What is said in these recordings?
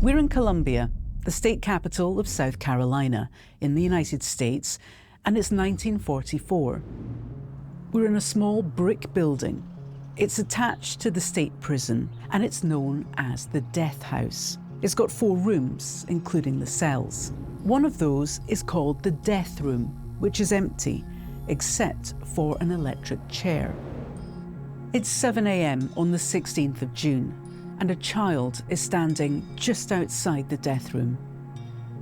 We're in Columbia, the state capital of South Carolina in the United States, and it's 1944. We're in a small brick building. It's attached to the state prison, and it's known as the Death House. It's got 4 rooms, including the cells. One of those is called the Death Room, which is empty, except for an electric chair. It's 7 a.m. on the 16th of June, and a child is standing just outside the death room.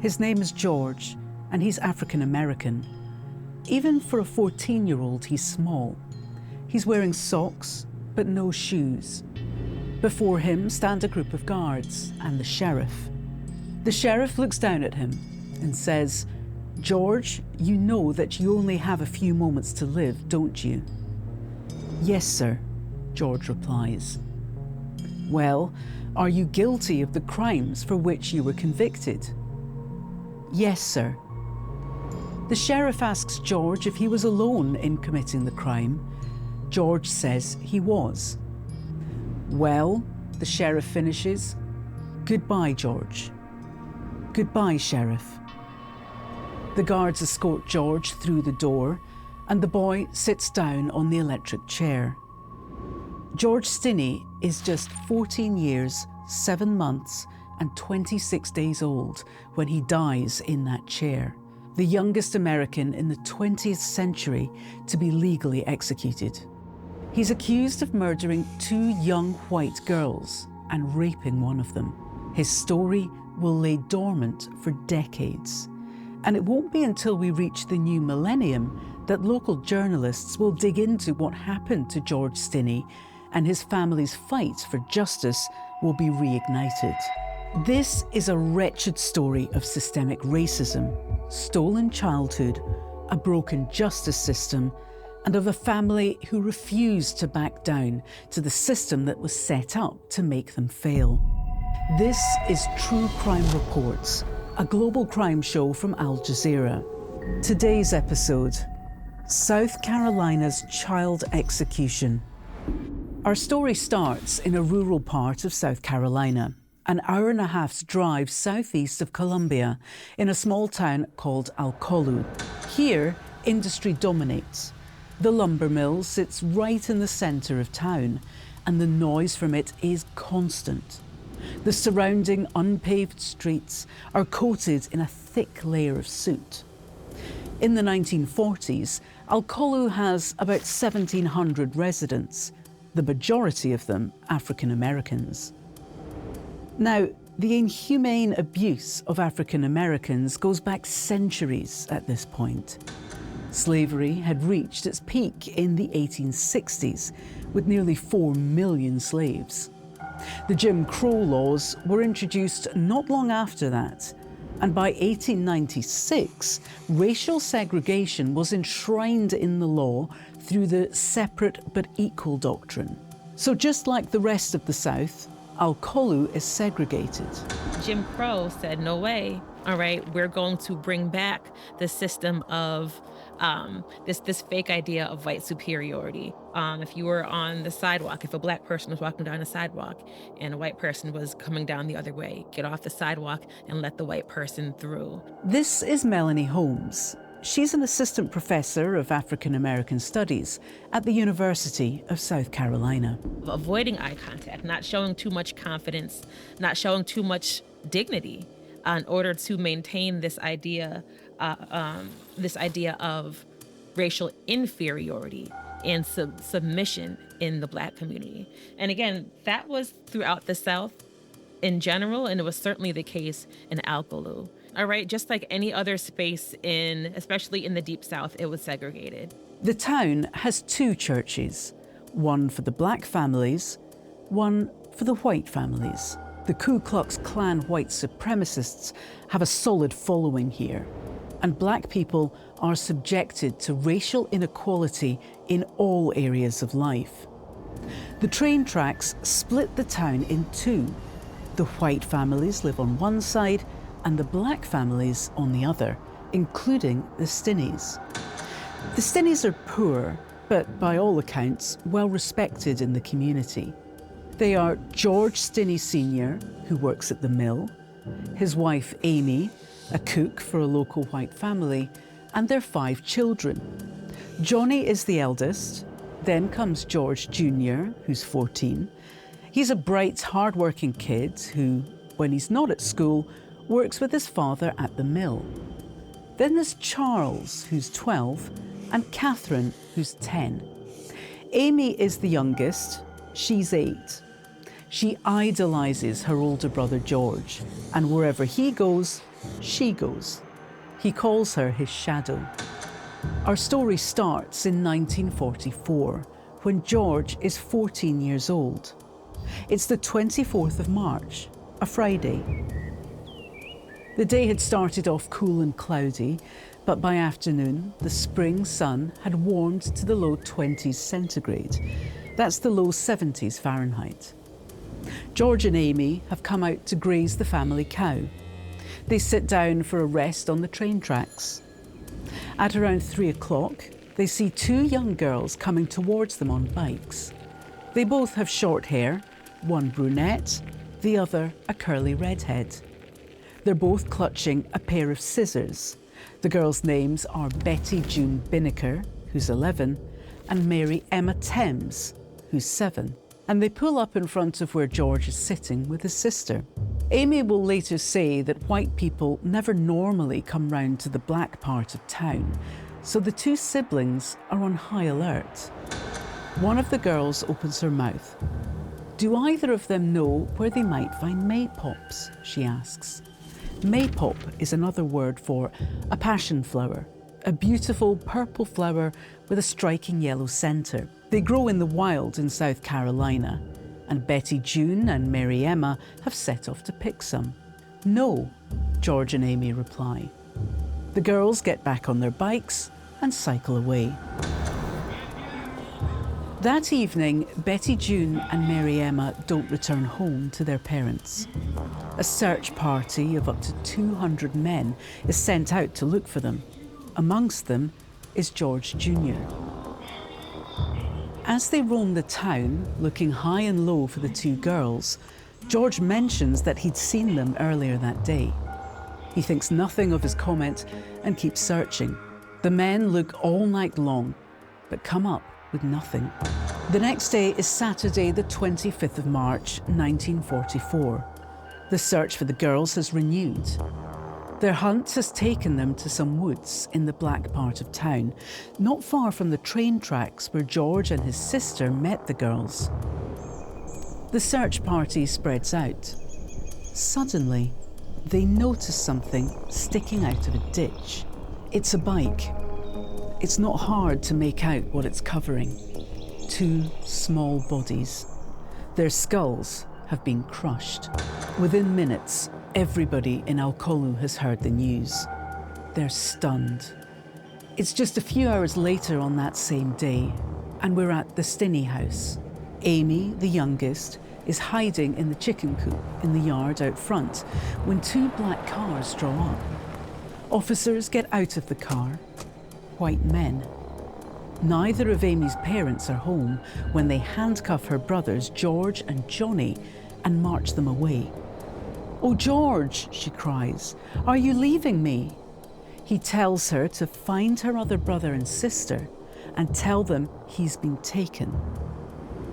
His name is George, and he's African American. Even for a 14-year-old, he's small. He's wearing socks, but no shoes. Before him stand a group of guards and the sheriff. The sheriff looks down at him and says, "George, you know that you only have a few moments to live, don't you?" "Yes, sir," George replies. "Well, are you guilty of the crimes for which you were convicted?" "Yes, sir." The sheriff asks George if he was alone in committing the crime. George says he was. "Well," the sheriff finishes, "goodbye, George." "Goodbye, Sheriff." The guards escort George through the door, and the boy sits down on the electric chair. George Stinney is just 14 years, 7 months, and 26 days old when he dies in that chair, the youngest American in the 20th century to be legally executed. He's accused of murdering 2 young white girls and raping one of them. His story will lay dormant for decades. And it won't be until we reach the new millennium that local journalists will dig into what happened to George Stinney, and his family's fight for justice will be reignited. This is a wretched story of systemic racism, stolen childhood, a broken justice system, and of a family who refused to back down to the system that was set up to make them fail. This is True Crime Reports, a global crime show from Al Jazeera. Today's episode, South Carolina's child execution. Our story starts in a rural part of South Carolina, an hour-and-a-half's drive southeast of Columbia, in a small town called Alcolu. Here, industry dominates. The lumber mill sits right in the centre of town, and the noise from it is constant. The surrounding unpaved streets are coated in a thick layer of soot. In the 1940s, Alcolu has about 1,700 residents, the majority of them African Americans. Now, the inhumane abuse of African Americans goes back centuries at this point. Slavery had reached its peak in the 1860s, with nearly 4 million slaves. The Jim Crow laws were introduced not long after that, and by 1896, racial segregation was enshrined in the law through the separate but equal doctrine. So just like the rest of the South, Alcolu is segregated. Jim Crow said, no way, all right, we're going to bring back the system of this fake idea of white superiority. If you were on the sidewalk, if a black person was walking down the sidewalk and a white person was coming down the other way, get off the sidewalk and let the white person through. This is Melanie Holmes. She's an assistant professor of African American Studies at the University of South Carolina. Avoiding eye contact, not showing too much confidence, not showing too much dignity in order to maintain this idea of racial inferiority and submission in the Black community. And again, that was throughout the South in general, and it was certainly the case in Alcolu. All right, just like any other space especially in the Deep South, it was segregated. The town has 2 churches, one for the Black families, one for the white families. The Ku Klux Klan white supremacists have a solid following here, and Black people are subjected to racial inequality in all areas of life. The train tracks split the town in 2. The white families live on one side and the Black families on the other, including the Stinneys. The Stinneys are poor, but by all accounts, well respected in the community. They are George Stinney Jr, who works at the mill, his wife Amy, a cook for a local white family, and their 5 children. Johnny is the eldest, then comes George Jr, who's 14. He's a bright, hard-working kid who, when he's not at school, works with his father at the mill. Then there's Charles, who's 12, and Catherine, who's 10. Amy is the youngest. She's 8. She idolizes her older brother George, and wherever he goes, she goes. He calls her his shadow. Our story starts in 1944, when George is 14 years old. It's the 24th of March, a Friday. The day had started off cool and cloudy, but by afternoon, the spring sun had warmed to the low 20s centigrade. That's the low 70s Fahrenheit. George and Amy have come out to graze the family cow. They sit down for a rest on the train tracks. At around 3 o'clock, they see 2 young girls coming towards them on bikes. They both have short hair, one brunette, the other a curly redhead. They're both clutching a pair of scissors. The girls' names are Betty June Binnicker, who's 11, and Mary Emma Thames, who's 7. And they pull up in front of where George is sitting with his sister. Amy will later say that white people never normally come round to the black part of town, so the 2 siblings are on high alert. One of the girls opens her mouth. "Do either of them know where they might find maypops?" she asks. Maypop is another word for a passion flower, a beautiful purple flower with a striking yellow centre. They grow in the wild in South Carolina, and Betty June and Mary Emma have set off to pick some. "No," George and Amy reply. The girls get back on their bikes and cycle away. That evening, Betty June and Mary Emma don't return home to their parents. A search party of up to 200 men is sent out to look for them. Amongst them is George Jr. As they roam the town, looking high and low for the 2 girls, George mentions that he'd seen them earlier that day. He thinks nothing of his comment and keeps searching. The men look all night long, but come up with nothing. The next day is Saturday, the 25th of March, 1944. The search for the girls has renewed. Their hunt has taken them to some woods in the black part of town, not far from the train tracks where George and his sister met the girls. The search party spreads out. Suddenly, they notice something sticking out of a ditch. It's a bike. It's not hard to make out what it's covering. 2 small bodies. Their skulls have been crushed. Within minutes, everybody in Alcolu has heard the news. They're stunned. It's just a few hours later on that same day, and we're at the Stinney house. Amy, the youngest, is hiding in the chicken coop in the yard out front when 2 black cars draw up. Officers get out of the car. White men. Neither of Amy's parents are home when they handcuff her brothers, George and Johnny, and march them away. "Oh, George," she cries, "are you leaving me?" He tells her to find her other brother and sister and tell them he's been taken.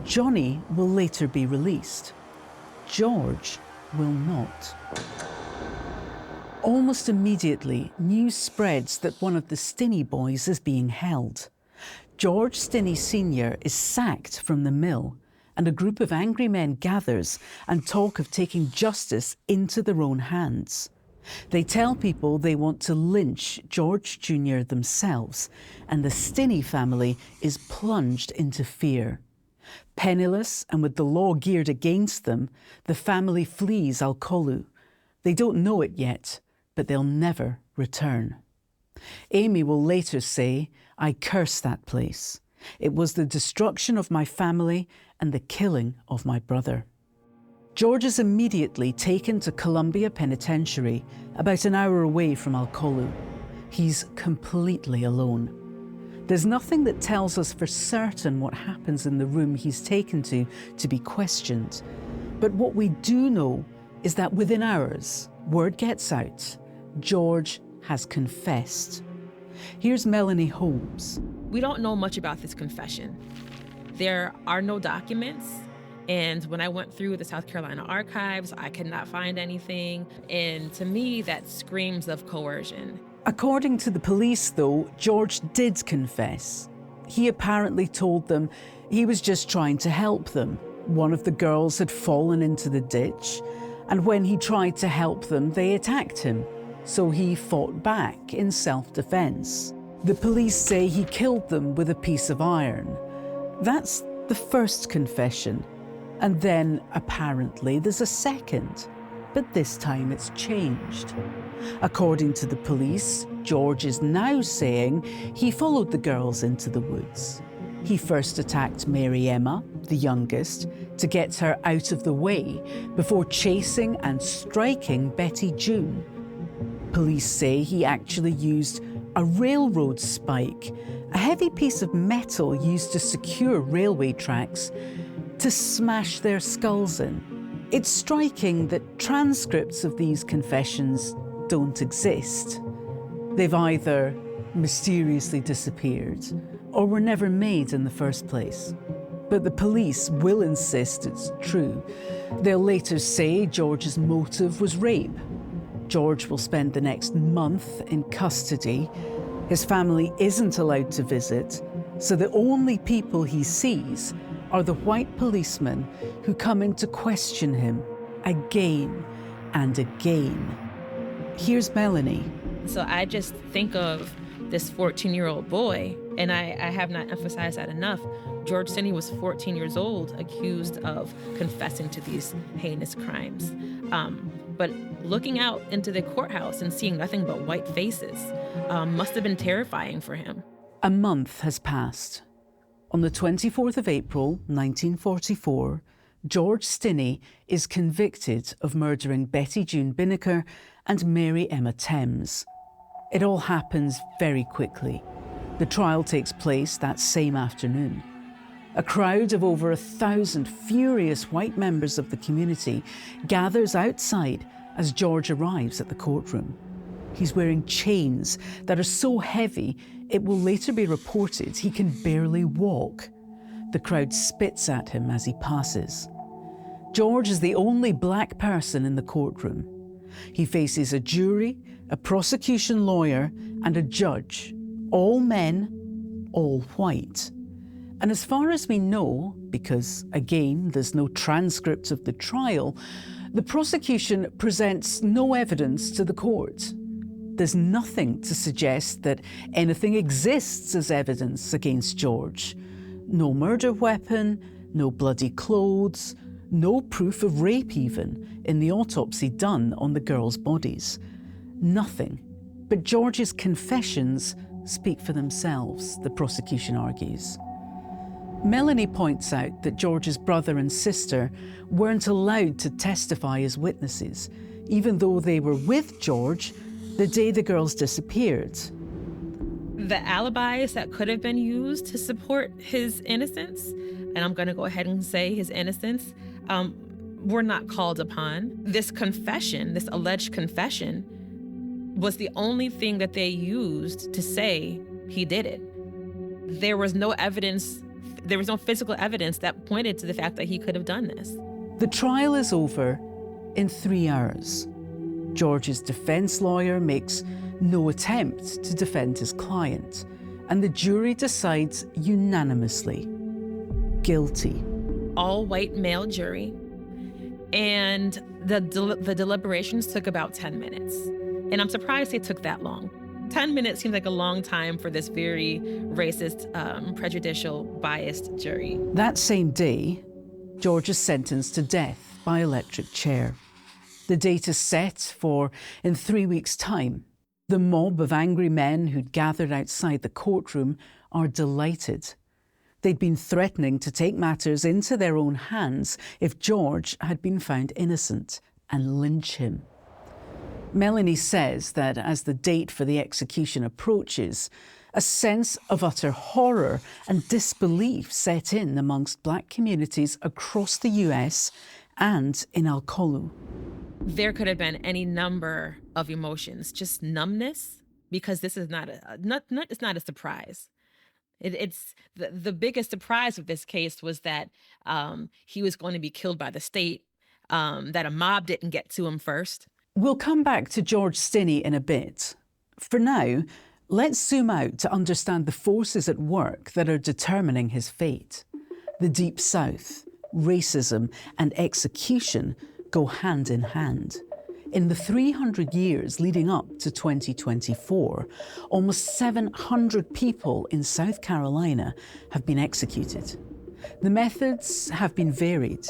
Johnny will later be released. George will not. Almost immediately, news spreads that one of the Stinney boys is being held. George Stinney Sr. is sacked from the mill, and a group of angry men gathers and talk of taking justice into their own hands. They tell people they want to lynch George Jr. themselves, and the Stinney family is plunged into fear. Penniless and with the law geared against them, the family flees Alcolu. They don't know it yet, but they'll never return. Amy will later say, "I curse that place. It was the destruction of my family and the killing of my brother." George is immediately taken to Columbia Penitentiary, about an hour away from Alcolu. He's completely alone. There's nothing that tells us for certain what happens in the room he's taken to be questioned. But what we do know is that within hours, word gets out. George has confessed. Here's Melanie Holmes. We don't know much about this confession. There are no documents. And when I went through the South Carolina archives, I could not find anything. And to me, that screams of coercion. According to the police, though, George did confess. He apparently told them he was just trying to help them. One of the girls had fallen into the ditch, and when he tried to help them, they attacked him. So he fought back in self-defense. The police say he killed them with a piece of iron. That's the first confession. And then, apparently, there's a second. But this time it's changed. According to the police, George is now saying he followed the girls into the woods. He first attacked Mary Emma, the youngest, to get her out of the way before chasing and striking Betty June. Police say he actually used a railroad spike, a heavy piece of metal used to secure railway tracks, to smash their skulls in. It's striking that transcripts of these confessions don't exist. They've either mysteriously disappeared or were never made in the first place. But the police will insist it's true. They'll later say George's motive was rape. George will spend the next month in custody. His family isn't allowed to visit, so the only people he sees are the white policemen who come in to question him again and again. Here's Melanie. So I just think of this 14-year-old boy, and I have not emphasized that enough. George Stinney was 14 years old, accused of confessing to these heinous crimes. But looking out into the courthouse and seeing nothing but white faces must have been terrifying for him. A month has passed. On the 24th of April, 1944, George Stinney is convicted of murdering Betty June Binnicker and Mary Emma Thames. It all happens very quickly. The trial takes place that same afternoon. A crowd of over 1,000 furious white members of the community gathers outside as George arrives at the courtroom. He's wearing chains that are so heavy it will later be reported he can barely walk. The crowd spits at him as he passes. George is the only black person in the courtroom. He faces a jury, a prosecution lawyer, and a judge, all men, all white. And as far as we know, because again, there's no transcript of the trial, the prosecution presents no evidence to the court. There's nothing to suggest that anything exists as evidence against George. No murder weapon, no bloody clothes, no proof of rape even in the autopsy done on the girls' bodies. Nothing. But George's confessions speak for themselves, the prosecution argues. Melanie points out that George's brother and sister weren't allowed to testify as witnesses, even though they were with George the day the girls disappeared. The alibis that could have been used to support his innocence, and I'm going to go ahead and say his innocence, were not called upon. This confession, this alleged confession, was the only thing that they used to say he did it. There was no evidence, there was no physical evidence that pointed to the fact that he could have done this. The trial is over in 3 hours. George's defense lawyer makes no attempt to defend his client, and the jury decides unanimously, guilty. All white male jury, and the deliberations took about 10 minutes. And I'm surprised they took that long. 10 minutes seems like a long time for this very racist, prejudicial, biased jury. That same day, George is sentenced to death by electric chair. The date is set for in 3 weeks' time. The mob of angry men who'd gathered outside the courtroom are delighted. They'd been threatening to take matters into their own hands if George had been found innocent and lynch him. Melanie says that as the date for the execution approaches, a sense of utter horror and disbelief set in amongst black communities across the US and in Alcolu. There could have been any number of emotions, just numbness, because this is it's not a surprise. It's the biggest surprise of this case was that he was going to be killed by the state, that a mob didn't get to him first. We'll come back to George Stinney in a bit. For now, let's zoom out to understand the forces at work that are determining his fate. The Deep South, racism, and execution go hand in hand. In the 300 years leading up to 2024, almost 700 people in South Carolina have been executed. The methods have been varied: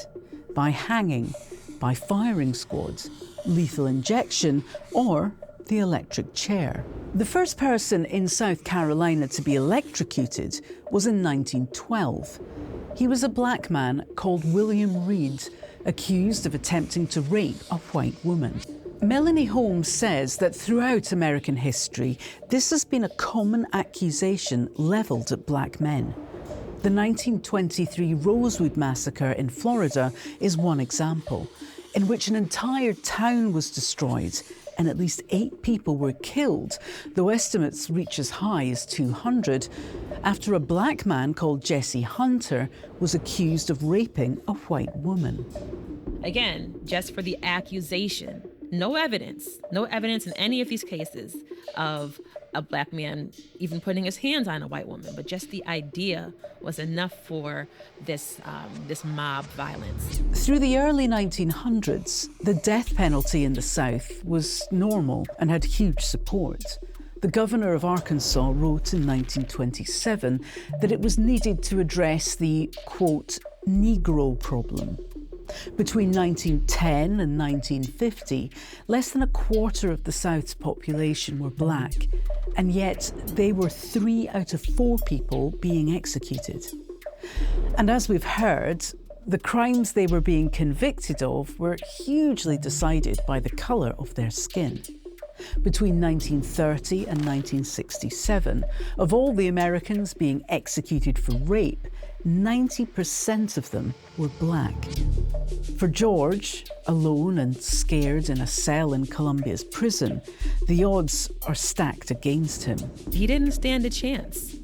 by hanging, by firing squad, lethal injection, or the electric chair. The first person in South Carolina to be electrocuted was in 1912. He was a black man called William Reed, accused of attempting to rape a white woman. Melanie Holmes says that throughout American history, this has been a common accusation levelled at black men. The 1923 Rosewood Massacre in Florida is one example, in which an entire town was destroyed and at least 8 people were killed, though estimates reach as high as 200, after a black man called Jesse Hunter was accused of raping a white woman. Again, just for the accusation. No evidence in any of these cases of a black man even putting his hands on a white woman, but just the idea was enough for this mob violence. Through the early 1900s, the death penalty in the South was normal and had huge support. The governor of Arkansas wrote in 1927 that it was needed to address the, quote, Negro problem. Between 1910 and 1950, less than a quarter of the South's population were black, and yet they were 3 out of 4 people being executed. And as we've heard, the crimes they were being convicted of were hugely decided by the colour of their skin. Between 1930 and 1967, of all the Americans being executed for rape, 90% of them were black. For George, alone and scared in a cell in Columbia's prison, the odds are stacked against him. He didn't stand a chance.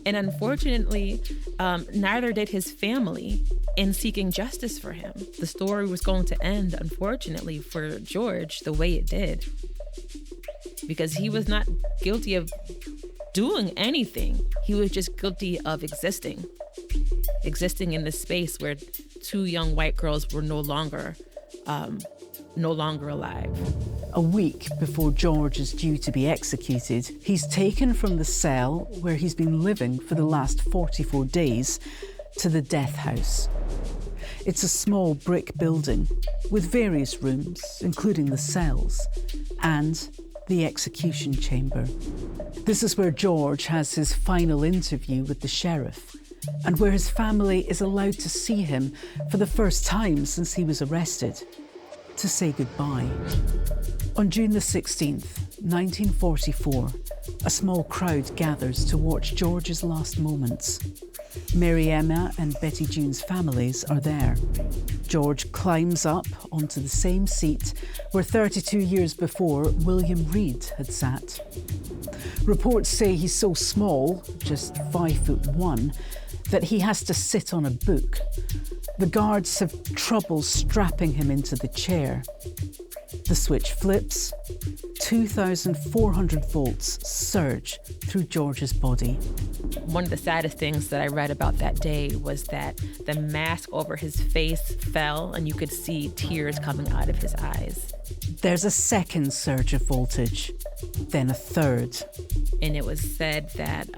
And unfortunately, neither did his family in seeking justice for him. The story was going to end, unfortunately, for George the way it did, because he was not guilty of doing anything. He was just guilty of existing in this space where 2 young white girls were no longer alive. A week before George is due to be executed, he's taken from the cell where he's been living for the last 44 days to the death house. It's a small brick building with various rooms, including the cells, and the execution chamber. This is where George has his final interview with the sheriff, and where his family is allowed to see him for the first time since he was arrested, to say goodbye. On June the 16th, 1944, a small crowd gathers to watch George's last moments. Mary Emma and Betty June's families are there. George climbs up onto the same seat where 32 years before William Reed had sat. Reports say he's so small, just 5'1", that he has to sit on a book. The guards have trouble strapping him into the chair. The switch flips. 2,400 volts surge through George's body. One of the saddest things that I read about that day was that the mask over his face fell and you could see tears coming out of his eyes. There's a second surge of voltage, then a third. And it was said that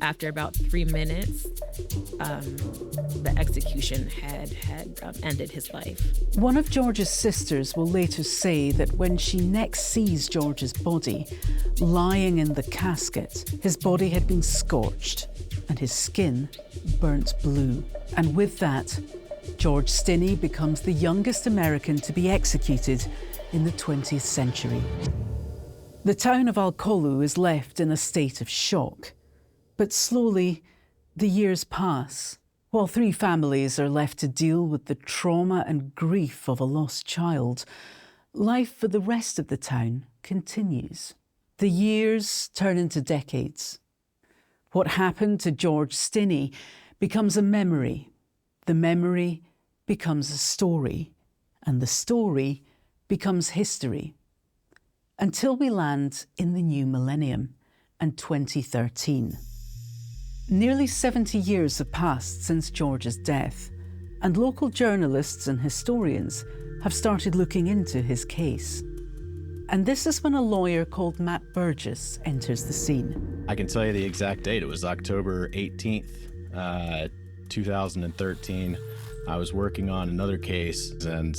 after about 3 minutes, the execution had ended his life. One of George's sisters will later say that when she next sees George's body, lying in the casket, his body had been scorched and his skin burnt blue. And with that, George Stinney becomes the youngest American to be executed in the 20th century. The town of Alcolu is left in a state of shock. But slowly, the years pass, while 3 families are left to deal with the trauma and grief of a lost child. life for the rest of the town continues. The years turn into decades. What happened to George Stinney becomes a memory. The memory becomes a story, and the story becomes history. Until we land in the new millennium and 2013. Nearly 70 years have passed since George's death, and local journalists and historians have started looking into his case. And this is when a lawyer called Matt Burgess enters the scene. I can tell you the exact date. It was October 18th, 2013. I was working on another case, and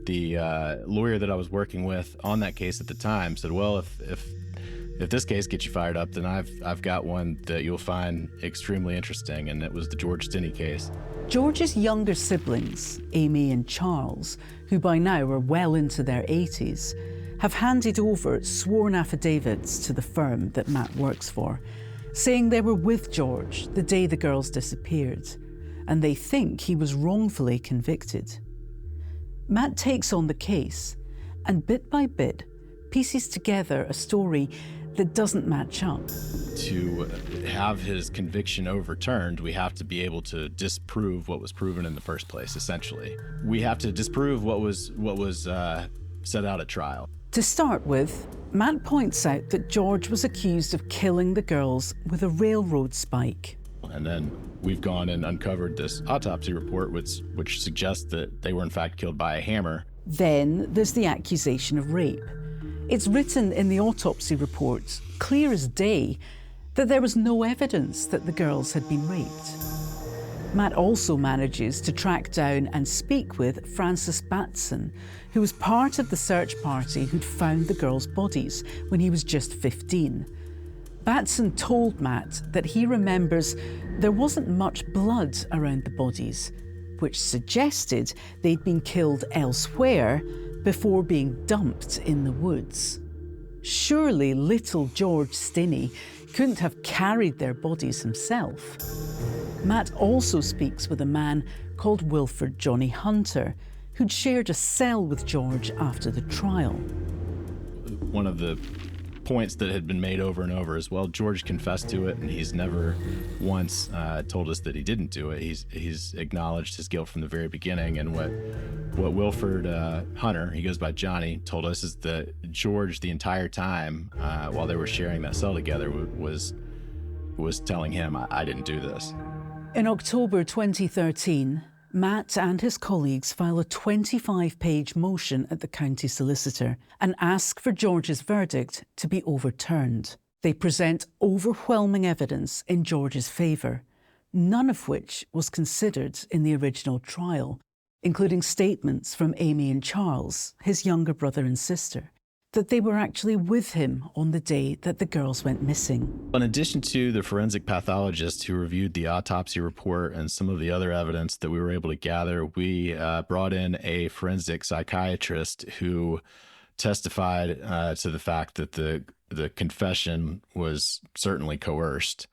the lawyer that I was working with on that case at the time said, well, if this case gets you fired up, then I've got one that you'll find extremely interesting, and it was the George Stinney case. George's younger siblings, Amy and Charles, who by now are well into their 80s, have handed over sworn affidavits to the firm that Matt works for, saying they were with George the day the girls disappeared, and they think he was wrongfully convicted. Matt takes on the case, and bit by bit, pieces together a story that doesn't match up. To have his conviction overturned, we have to be able to disprove what was proven in the first place, essentially. We have to disprove what was set out at trial. To start with, Matt points out that George was accused of killing the girls with a railroad spike. And then we've gone and uncovered this autopsy report, which suggests that they were in fact killed by a hammer. Then there's the accusation of rape. It's written in the autopsy report, clear as day, that there was no evidence that the girls had been raped. Matt also manages to track down and speak with Francis Batson, who was part of the search party who'd found the girls' bodies when he was just 15. Batson told Matt that he remembers there wasn't much blood around the bodies, which suggested they'd been killed elsewhere before being dumped in the woods. Surely little George Stinney couldn't have carried their bodies himself. Matt also speaks with a man called Wilford Johnny Hunter, who'd shared a cell with George after the trial. One of the points that had been made over and over is, well, George confessed to it, and he's never once told us that he didn't do it. He's acknowledged his guilt from the very beginning. And what Wilford Hunter, he goes by Johnny, told us is that George, the entire time while they were sharing that cell together, was telling him, I didn't do this. In October 2013, Matt and his colleagues file a 25-page motion at the county solicitor and ask for George's verdict to be overturned. They present overwhelming evidence in George's favour, none of which was considered in the original trial, including statements from Amy and Charles, his younger brother and sister, that they were actually with him on the day that the girls went missing. In addition to the forensic pathologist who reviewed the autopsy report and some of the other evidence that we were able to gather, we brought in a forensic psychiatrist who testified to the fact that the confession was certainly coerced.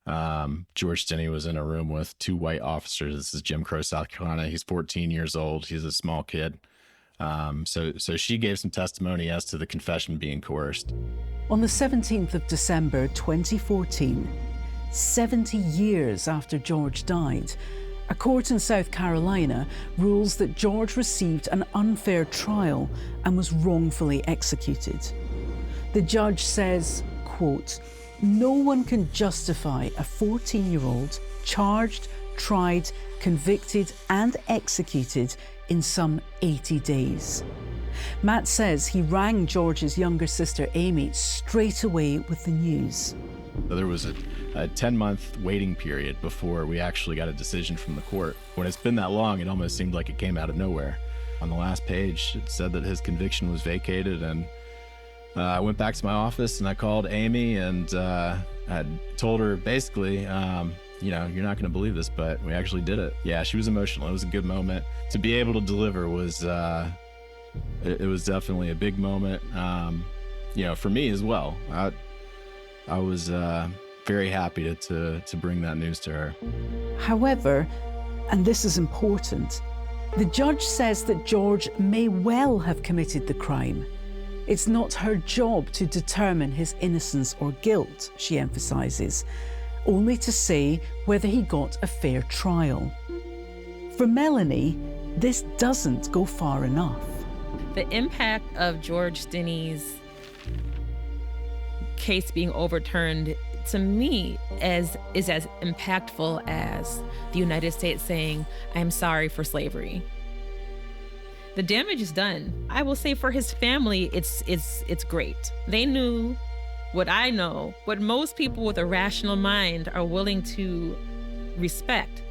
George Stinney was in a room with two white officers. This is Jim Crow, South Carolina. He's 14 years old. He's a small kid. So she gave some testimony as to the confession being coerced. On the 17th of December 2014, 70 years after George died, a court in South Carolina rules that George received an unfair trial and was wrongfully executed. The judge says, quote, "No one can justify a 14-year-old charged, tried, convicted and executed in some 80 days. Matt says he rang George's younger sister Amy straight away with the news. There was a 10-month waiting period before we actually got a decision from the court. When it's been that long, it almost seemed like it came out of nowhere. On the last page, it said that his conviction was vacated, and I went back to my office and I called Amy and I told her basically, you know, you're not going to believe this, but we actually did it. Yeah, she was emotional. It was a good moment. To be able to deliver was, it was definitely a big moment, you know, for me as well. I was very happy to bring that news to her. However, and this is important, The judge says that George may well have committed the crime. It's not her job to determine his innocence or guilt, she emphasises, only to say whether he got a fair trial. For Melanie, this doesn't go far enough. The impact of George Stinney's case being overturned, to me, is as impactful as the United States saying, "I'm sorry for slavery." The damage is done. I will say for his family, it's great. They knew what I know, what most people with a rational mind are willing to respect,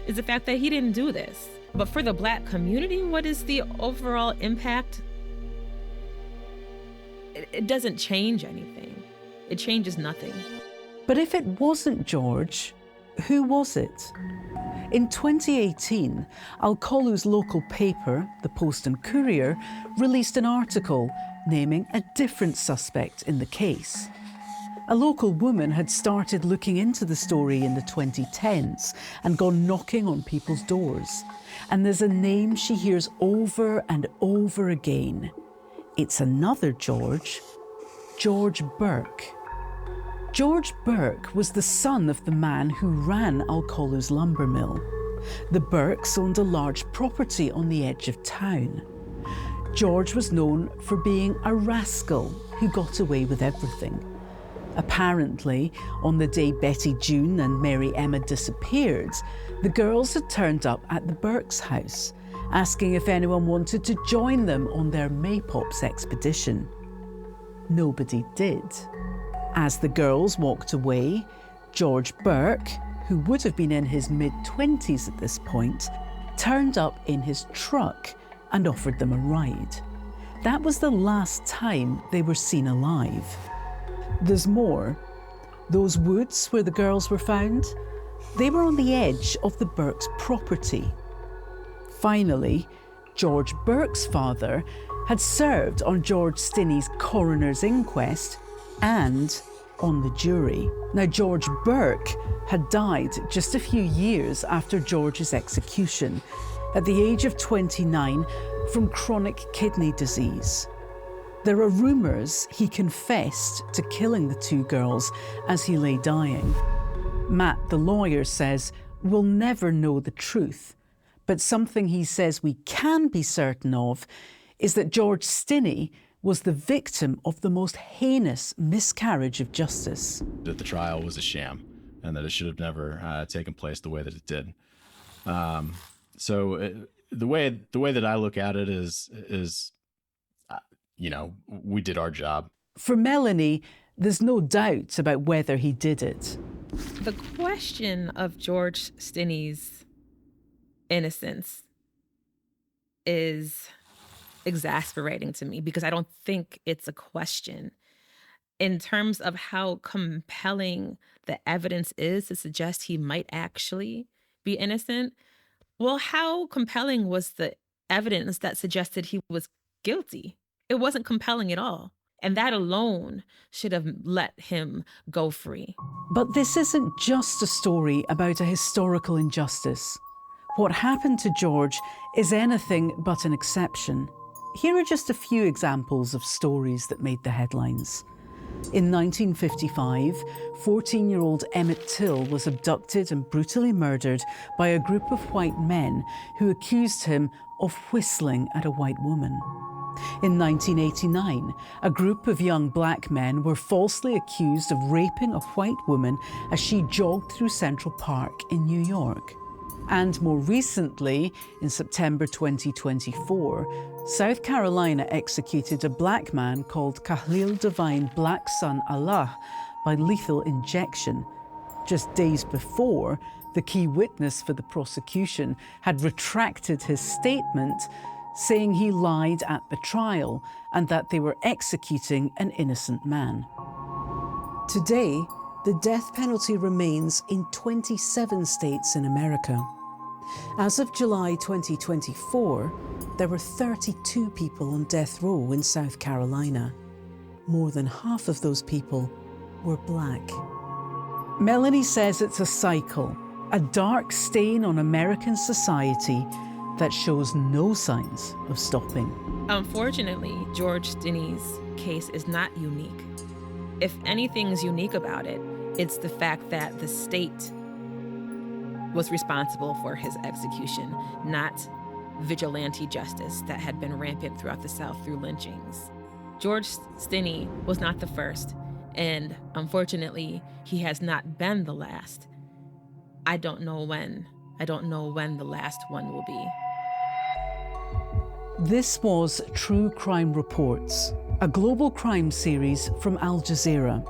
is the fact that he didn't do this. But for the Black community, what is the overall impact? It doesn't change anything. It changes nothing. But if it wasn't George, who was it? In 2018, Alcolu's local paper, the Post and Courier, released an article naming a different suspect in the case. A local woman had started looking into the story in the 2010s and gone knocking on people's doors. And there's a name she hears over and over again. It's another George, George Burke. George Burke was the son of the man who ran Alcolu's lumber mill. The Burkes owned a large property on the edge of town. George was known for being a rascal who got away with everything. Apparently, on the day Betty June and Mary Emma disappeared, the girls had turned up at the Burkes' house, asking if anyone wanted to join them on their Maypops expedition. Nobody did. As the girls walked away, George Burke, who would have been in his mid-20s at this point, turned up in his truck and offered them a ride. That was the last time they were seen alive. There's more. Those woods where the girls were found, they were on the edge of the Burkes' property. Finally, George Burke's father had served on George Stinney's coroner's inquest and on the jury. Now, George Burke had died just a few years after George's execution, at the age of 29, from chronic kidney disease. There are rumours he confessed to killing the two girls as he lay dying. Matt, the lawyer, says we'll never know the truth, but something he says we can be certain of is that George Stinney was the victim of the most heinous miscarriage of justice. That the trial was a sham and that it should have never taken place the way that it did. The way that I look at it is, we did our job. For Melanie, there's no doubt about whether he did it. The question of George Stinney's innocence is exasperating to me because I don't think it's a question. In terms of how compelling the evidence is to suggest he might actually be innocent, well, how compelling was the evidence that suggested he was guilty? It wasn't compelling at all. And that alone should have let him go free. But this isn't just a story about a historical injustice. What happened to George is anything but an exception. Here are just a few examples of stories that made the headlines. In 1955, 14-year-old Emmett Till was abducted and brutally murdered by a group of white men who accused him of whistling at a white woman. In 1989, a group of young black men were falsely accused of raping a white woman as she jogged through Central Park in New York. And more recently, in September 2024, South Carolina executed a black man called Khalil Divine Black Son Allah by lethal injection. Just days before, the key witness for the prosecution had retracted his statement, saying he lied at the trial and that they were executing an innocent man. Today, the death penalty remains in 27 states in America. As of July 2024, there were 32 people on death row in South Carolina. More than half of those people were black. Melanie says it's a cycle, a dark stain on American society that shows no signs of stopping. Unfortunately, George Stinney's case is not unique. If anything's unique about it, it's the fact that the state was responsible for his execution, not vigilante justice that had been rampant throughout the South through lynchings. George Stinney was not the first, and unfortunately, he has not been the last. I don't know when the last one will be. This was True Crime Reports, a global crime series from Al Jazeera.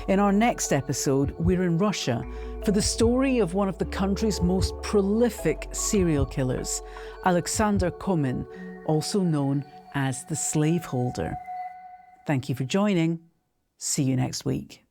In our next episode, we're in Russia for the story of one of the country's most prolific serial killers, Alexander Komin, also known as the slaveholder. Thank you for joining. See you next week.